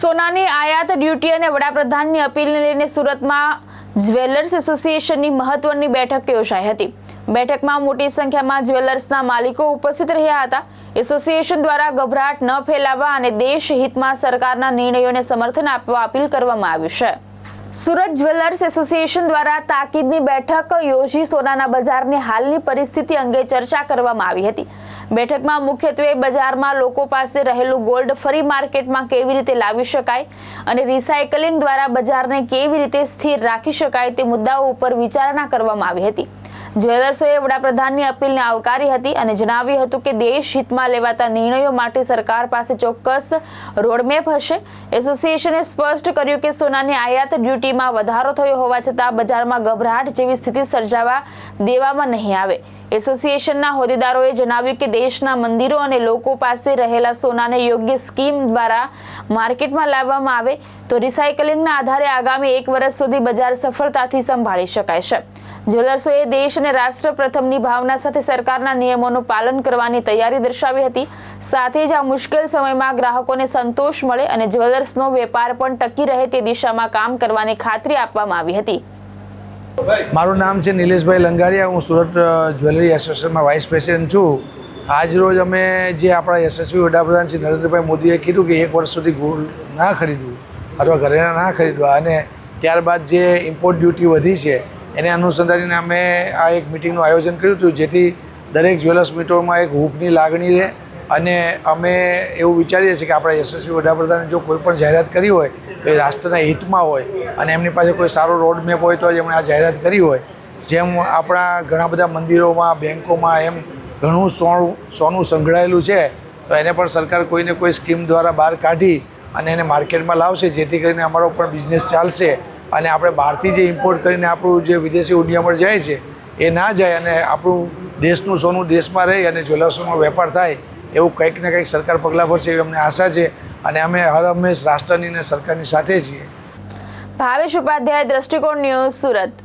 સોનાની આયાત ડ્યુટી અને વડાપ્રધાનની અપીલને લઈને સુરતમાં જ્વેલર્સ એસોસિએશનની મહત્વની બેઠક યોજાઈ હતી। બેઠકમાં મોટી સંખ્યામાં જ્વેલર્સના માલિકો ઉપસ્થિત રહ્યા હતા। એસોસિએશન દ્વારા ગભરાટ ન ફેલાવવા અને દેશ હિતમાં સરકારના નિર્ણયોને સમર્થન આપવા અપીલ કરવામાં આવ્યું છે। સુરત જ્વેલર્સ એસોસિએશન દ્વારા તાકીદની બેઠક યોજી સોનાના બજારની હાલની પરિસ્થિતિ અંગે ચર્ચા કરવામાં આવી હતી। બેઠકમાં મુખ્યત્વે બજારમાં લોકો પાસે રહેલું ગોલ્ડ ફરી માર્કેટમાં કેવી રીતે લાવી શકાય અને રિસાયકલિંગ દ્વારા બજારને કેવી રીતે સ્થિર રાખી શકાય તે મુદ્દાઓ ઉપર વિચારણા કરવામાં આવી હતી। જ્વેલર્સોએ વડાપ્રધાનની અપીલને આવકારી હતી અને જણાવ્યું હતું કે દેશ હિતમાં લેવાતા નિર્ણયો માટે સરકાર પાસે ચોક્કસ રોડમેપ હશે। એસોસિએશને સ્પષ્ટ કર્યું કે સોનાની આયાત ડ્યુટીમાં વધારો થયો હોવા છતાં બજારમાં ગભરાટ જેવી સ્થિતિ સર્જાવા દેવામાં નહીં આવે। એસોસિએશનના હોદ્દેદારોએ જણાવ્યું કે દેશના મંદિરો અને લોકો પાસે રહેલા સોનાને યોગ્ય સ્કીમ દ્વારા માર્કેટમાં લાવવામાં આવે તો રિસાયકલિંગના આધારે આગામી 1 વર્ષ સુધી બજાર સફળતાથી સંભાળી શકાય છે। જ્વેલર્સોએ દેશ અને રાષ્ટ્ર પ્રથમની ભાવના સાથે સરકારના નિયમોનું પાલન કરવાની તૈયારી દર્શાવી હતી। સાથે જ આ મુશ્કેલ સમયમાં ગ્રાહકોને સંતોષ મળે અને જ્વેલર્સનો વેપાર પણ ટકી રહે તે દિશામાં કામ કરવાની ખાતરી આપવામાં આવી હતી। મારું નામ છે નિલેશભાઈ લંગારિયા। હું સુરત જ્વેલરી એસોસિએશનમાં વાઇસ પ્રેસિડેન્ટ છું। આજ રોજ અમે જે આપણા યશસ્વી વડાપ્રધાન શ્રી નરેન્દ્રભાઈ મોદીએ કીધું કે 1 વર્ષ સુધી ગોલ્ડ ના ખરીદવું અથવા ઘરેણાં ના ખરીદવા અને ત્યારબાદ જે ઇમ્પોર્ટ ડ્યુટી વધી છે એને અનુસંધાનીને અમે આ એક મિટિંગનું આયોજન કર્યું હતું જેથી દરેક જ્વેલર્સ મિત્રોમાં એક હૂંફની લાગણી રહે અને અમે એવું વિચારીએ છીએ કે આપણા યશસ્વી વડાપ્રધાને જો કોઈ પણ જાહેરાત કરી હોય તો એ રાષ્ટ્રના હિતમાં હોય અને એમની પાસે કોઈ સારો રોડ મેપ હોય તો જ એમણે આ જાહેરાત કરી હોય। જેમ આપણા ઘણા બધા મંદિરોમાં બેંકોમાં એમ ઘણું સોનું સંઘળાયેલું છે તો એને પણ સરકાર કોઈને કોઈ સ્કીમ દ્વારા બહાર કાઢી અને એને માર્કેટમાં લાવશે જેથી કરીને અમારો પણ બિઝનેસ ચાલશે અને આપણે બહારથી જે ઇમ્પોર્ટ કરીને આપણું જે વિદેશી ઉદ્યમો જાય છે એ ના જાય અને આપણું દેશનું સોનું દેશમાં રહી અને જ્વેલર્સનો વેપાર થાય એવું કંઈક ને કંઈક સરકાર પગલાં ભરશે એવી અમને આશા છે અને અમે હર હંમેશ રાષ્ટ્રની અને સરકારની સાથે છીએ। ભાવેશ ઉપાધ્યાય, દ્રષ્ટિકોણ ન્યૂઝ, સુરત।